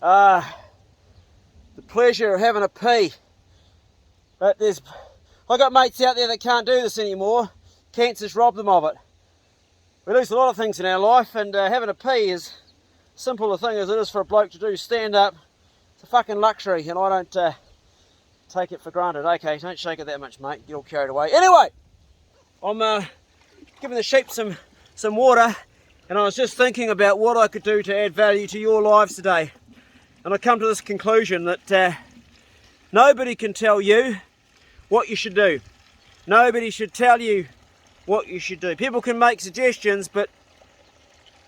the pleasure of having a pee. But I got mates out there that can't do this anymore. Cancer's robbed them of it. We lose a lot of things in our life, and having a pee is simple a thing as it is for a bloke to do. Stand up, it's a fucking luxury, and I don't take it for granted. Okay, don't shake it that much, mate. Get all carried away. Anyway, I'm giving the sheep some water, and I was just thinking about what I could do to add value to your lives today. And I come to this conclusion that nobody can tell you what you should do. Nobody should tell you what you should do. People can make suggestions, but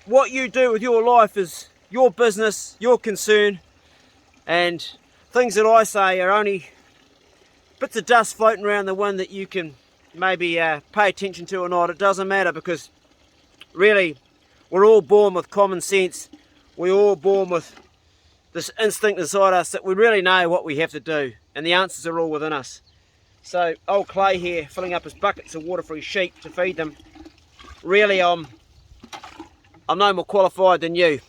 what you do with your life is your business, your concern, and things that I say are only bits of dust floating around the wind that you can maybe pay attention to or not. It doesn't matter, because really we're all born with common sense. We're all born with this instinct inside us that we really know what we have to do, and the answers are all within us. So old Clay here filling up his buckets of water for his sheep to feed them. Really, I'm no more qualified than you.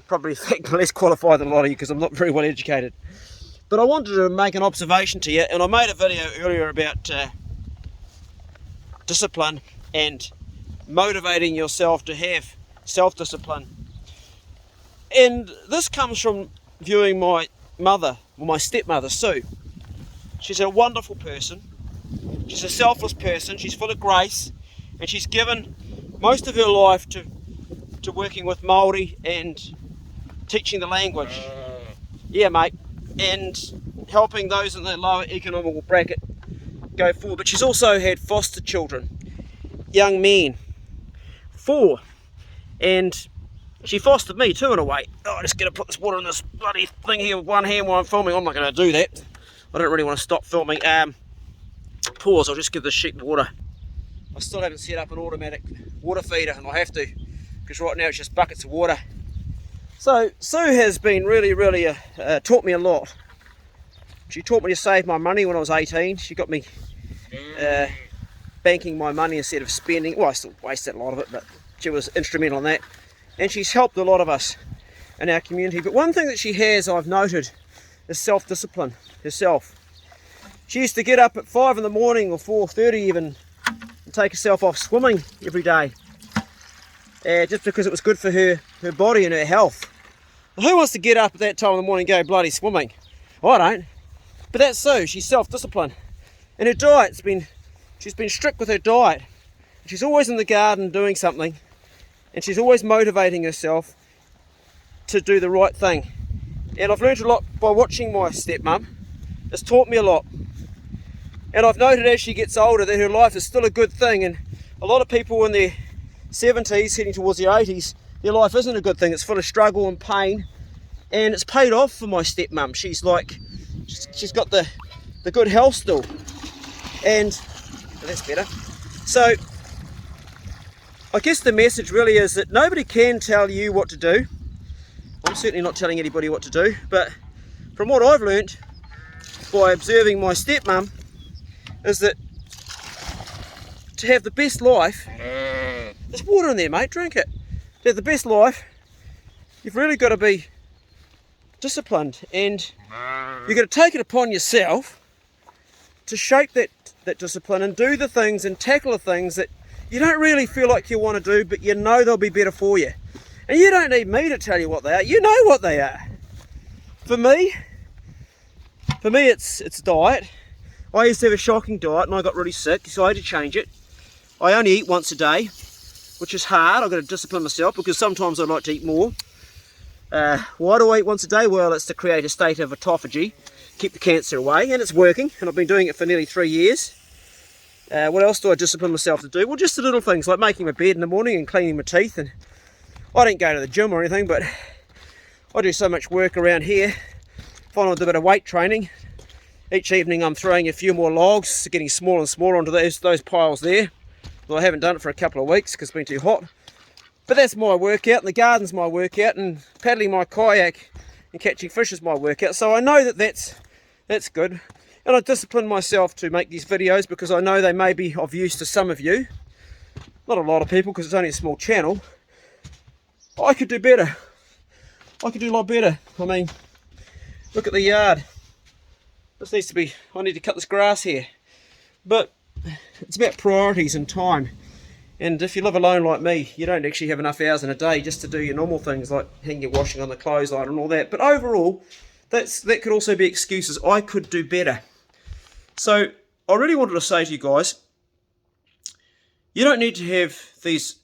Probably think less qualified than a lot of you, because I'm not very well educated. But I wanted to make an observation to you, and I made a video earlier about discipline and motivating yourself to have self-discipline. And this comes from viewing my mother, or my stepmother, Sue. She's a wonderful person. She's a selfless person. She's full of grace, and she's given most of her life to working with Māori and teaching the language. Yeah, mate. And helping those in the lower economical bracket go forward. But she's also had foster children, young men, 4. And she fostered me too, in a way. Oh, I just got to put this water in this bloody thing here with one hand while I'm filming. I'm not going to do that. I don't really want to stop filming. Pause, I'll just give the sheep the water. I still haven't set up an automatic water feeder, and I have to, because right now it's just buckets of water. So Sue has been really taught me a lot. She taught me to save my money when I was 18. She got me banking my money instead of spending. Well, I still wasted a lot of it, but she was instrumental in that. And she's helped a lot of us in our community. But one thing that she has, I've noted, is self-discipline herself. She used to get up at 5 in the morning or 4:30 even and take herself off swimming every day. Just because it was good for her body and her health. Well, who wants to get up at that time in the morning and go bloody swimming? I don't. But that's Sue. She's self-disciplined. And her diet's she's been strict with her diet. She's always in the garden doing something. And she's always motivating herself to do the right thing. And I've learned a lot by watching my stepmum. It's taught me a lot. And I've noted as she gets older that her life is still a good thing. And a lot of people in their 70s heading towards their 80s, their life isn't a good thing. It's full of struggle and pain. And it's paid off for my stepmum. She's got the good health still. And that's better. So I guess the message really is that nobody can tell you what to do. I'm certainly not telling anybody what to do, but from what I've learnt by observing my stepmum is that to have the best life, there's water in there, mate, drink it. To have the best life, you've really got to be disciplined, and you've got to take it upon yourself to shape that discipline and do the things and tackle the things that you don't really feel like you want to do, but you know they'll be better for you. And you don't need me to tell you what they are. You know what they are. For me it's diet. I used to have a shocking diet and I got really sick, so I had to change it. I only eat once a day, which is hard. I've got to discipline myself because sometimes I'd like to eat more. Why do I eat once a day? Well, it's to create a state of autophagy, keep the cancer away, and it's working, and I've been doing it for nearly 3 years. What else do I discipline myself to do? Well, just the little things like making my bed in the morning and cleaning my teeth. And I don't go to the gym or anything, but I do so much work around here. Find I do a bit of weight training. Each evening I'm throwing a few more logs, getting smaller and smaller onto those piles there. Well, I haven't done it for a couple of weeks because it's been too hot. But that's my workout, and the garden's my workout, and paddling my kayak and catching fish is my workout. So I know that that's good. And I discipline myself to make these videos because I know they may be of use to some of you. Not a lot of people because it's only a small channel. I could do better. I could do a lot better. I mean, look at the yard. This needs to be, I need to cut this grass here. But it's about priorities and time. And if you live alone like me, you don't actually have enough hours in a day just to do your normal things like hang your washing on the clothesline and all that. But overall, that could also be excuses. I could do better. So I really wanted to say to you guys, you don't need to have these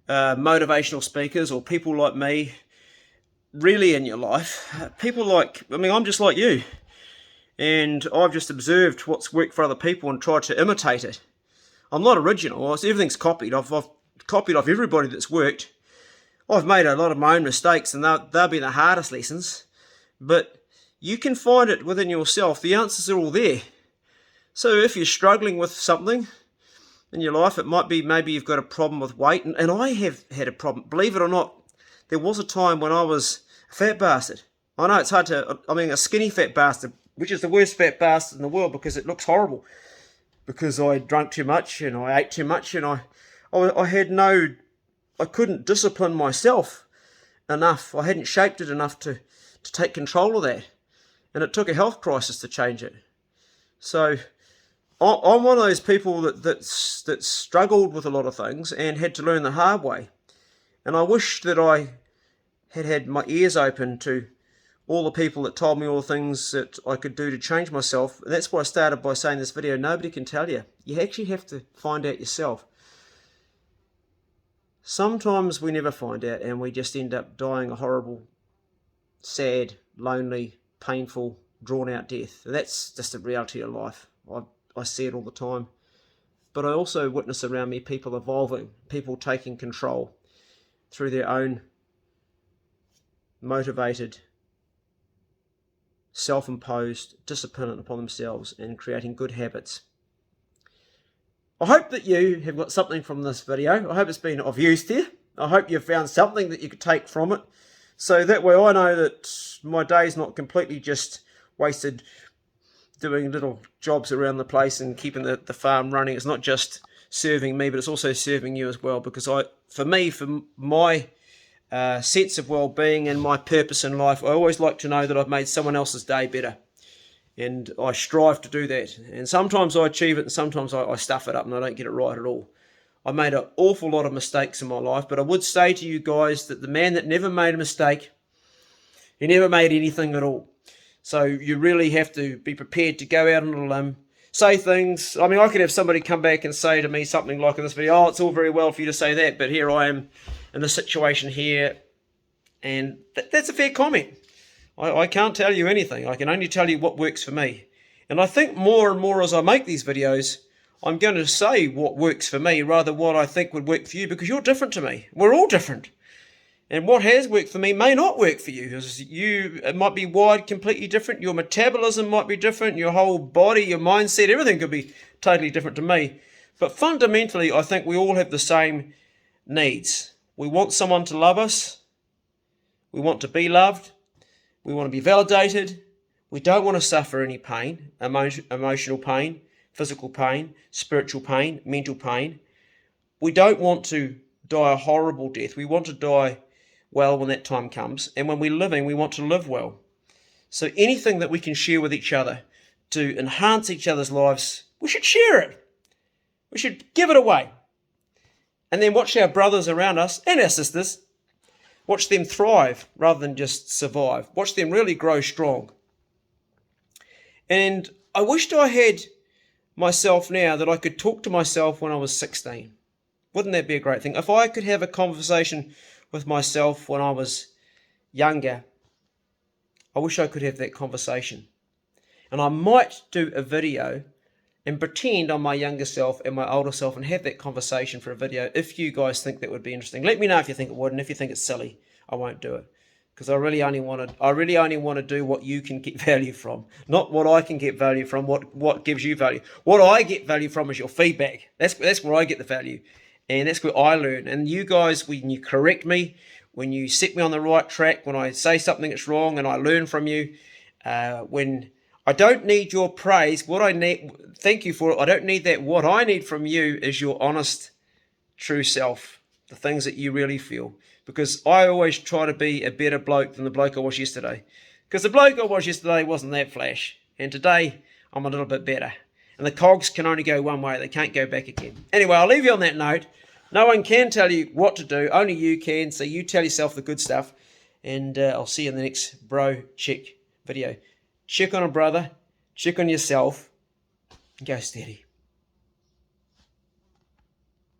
motivational speakers or people like me really in your life. People like, I mean, I'm just like you. And I've just observed what's worked for other people and tried to imitate it. I'm not original. Everything's copied. I've copied off everybody that's worked. I've made a lot of my own mistakes, and they'll be the hardest lessons. But you can find it within yourself. The answers are all there. So if you're struggling with something in your life, it might be maybe you've got a problem with weight. And I have had a problem. Believe it or not, there was a time when I was a fat bastard. I know it's hard to, I mean, a skinny fat bastard, which is the worst fat bastard in the world because it looks horrible. Because I drank too much and I ate too much and I couldn't discipline myself enough. I hadn't shaped it enough to take control of that. And it took a health crisis to change it. So I'm one of those people that struggled with a lot of things and had to learn the hard way. And I wish that I had my ears open to all the people that told me all the things that I could do to change myself. And that's why I started by saying this video, nobody can tell you. You actually have to find out yourself. Sometimes we never find out and we just end up dying a horrible, sad, lonely, painful, drawn-out death. And that's just the reality of life. I see it all the time. But I also witness around me people evolving, people taking control through their own motivated, self-imposed discipline upon themselves and creating good habits. I hope that you have got something from this video. I hope it's been of use to you. I hope you've found something that you could take from it. So that way I know that my day's not completely just wasted doing little jobs around the place and keeping the farm running. It's not just serving me, but it's also serving you as well. Because for my sense of well-being and my purpose in life, I always like to know that I've made someone else's day better, and I strive to do that. And sometimes I achieve it and sometimes I stuff it up and I don't get it right at all. I made an awful lot of mistakes in my life, but I would say to you guys that the man that never made a mistake, he never made anything at all. So you really have to be prepared to go out on a limb, say things. I mean, I could have somebody come back and say to me something like in this video, oh, it's all very well for you to say that, but here I am in a situation here, and that's a fair comment. I can't tell you anything. I can only tell you what works for me. And I think more and more as I make these videos, I'm going to say what works for me rather than what I think would work for you, because you're different to me. We're all different. And what has worked for me may not work for you, because it might be wired completely different. Your metabolism might be different. Your whole body, your mindset, everything could be totally different to me. But fundamentally, I think we all have the same needs. We want someone to love us. We want to be loved. We want to be validated. We don't want to suffer any pain, emotional pain, physical pain, spiritual pain, mental pain. We don't want to die a horrible death. We want to die well when that time comes. And when we're living, we want to live well. So anything that we can share with each other to enhance each other's lives, we should share it. We should give it away. And then watch our brothers around us and our sisters, watch them thrive rather than just survive. Watch them really grow strong. And I wished I had myself now that I could talk to myself when I was 16. Wouldn't that be a great thing? If I could have a conversation with myself when I was younger, I wish I could have that conversation. And I might do a video and pretend I'm my younger self and my older self and have that conversation for a video if you guys think that would be interesting. Let me know if you think it would, and if you think it's silly, I won't do it. Because I really only want to do what you can get value from, not what I can get value from, what gives you value. What I get value from is your feedback. That's where I get the value. And that's where I learn. And you guys, when you correct me, when you set me on the right track, when I say something that's wrong and I learn from you, when I don't need your praise, thank you for it. I don't need that. What I need from you is your honest, true self, the things that you really feel. because I always try to be a better bloke than the bloke I was yesterday. Because the bloke I was yesterday wasn't that flash, and today I'm a little bit better. And the cogs can only go one way, they can't go back again. Anyway, I'll leave you on that note. No one can tell you what to do, only you can, so you tell yourself the good stuff. And I'll see you in the next bro check video. Check on a brother, check on yourself, and go steady.